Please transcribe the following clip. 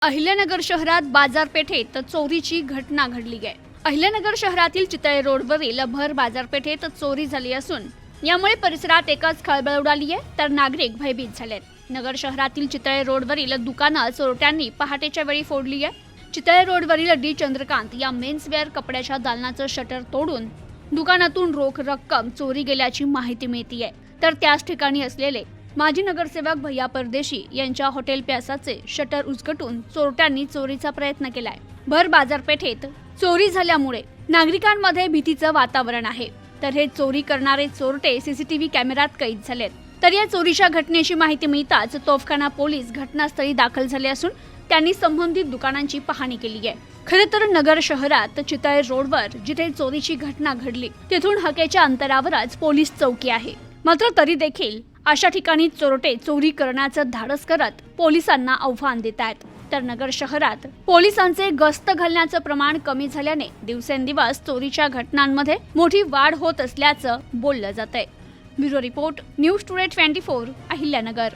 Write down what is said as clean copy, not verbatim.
अहिल्यानगर शहरात बाजारपेठेत चोरीची घटना घडली आहे। अहिल्यानगर शहरातील चितळे रोडवरील भर बाजारपेठेत चोरी झाली असून यामुळे परिसरात एकच खळबळ उडाली आहे, तर नागरिक भयभीत झालेत। नगर शहरातील चितळे रोडवरील दुकानं चोरट्यांनी पहाटेच्या वेळी फोडली आहे। चितळे रोडवरील डी चंद्रकांत या मेन्सवेअर कपड्याच्या दालनाचं शटर तोडून दुकानातून रोख रक्कम चोरी गेल्याची माहिती मिळते, तर त्याच ठिकाणी असलेले माजी नगरसेवक भैया परदेशी यांच्या हॉटेल प्यासाचे शटर उचकटून चोरट्यांनी चोरीचा प्रयत्न केलाय। भर बाजारपेठेत चोरी झाल्यामुळे नागरिकांमध्ये भीतीचं वातावरण आहे, तर हे चोरी करणारे चोरटे सीसीटीव्ही कॅमेऱ्यात कैद झालेत। तर या चोरीच्या घटनेची माहिती मिळताच तोफखाना पोलीस घटनास्थळी दाखल झाले असून त्यांनी संबंधित दुकानांची पाहणी केली आहे। खरे तर नगर शहरात चितळे रोडवर जिथे चोरीची घटना घडली तिथून हकेच्या अंतरावरच पोलीस चौकी आहे, मात्र तरी देखील अशा ठिकाणी चोरटे चोरी करण्याचं धाडस करत पोलिसांना आव्हान देत आहेत। तर नगर शहरात पोलिसांचे गस्त घालण्याचं प्रमाण कमी झाल्याने दिवसेंदिवस चोरीच्या घटनांमध्ये मोठी वाढ होत असल्याचं बोललं जातंय। Bureau report, news today 24, Ahilyanagar.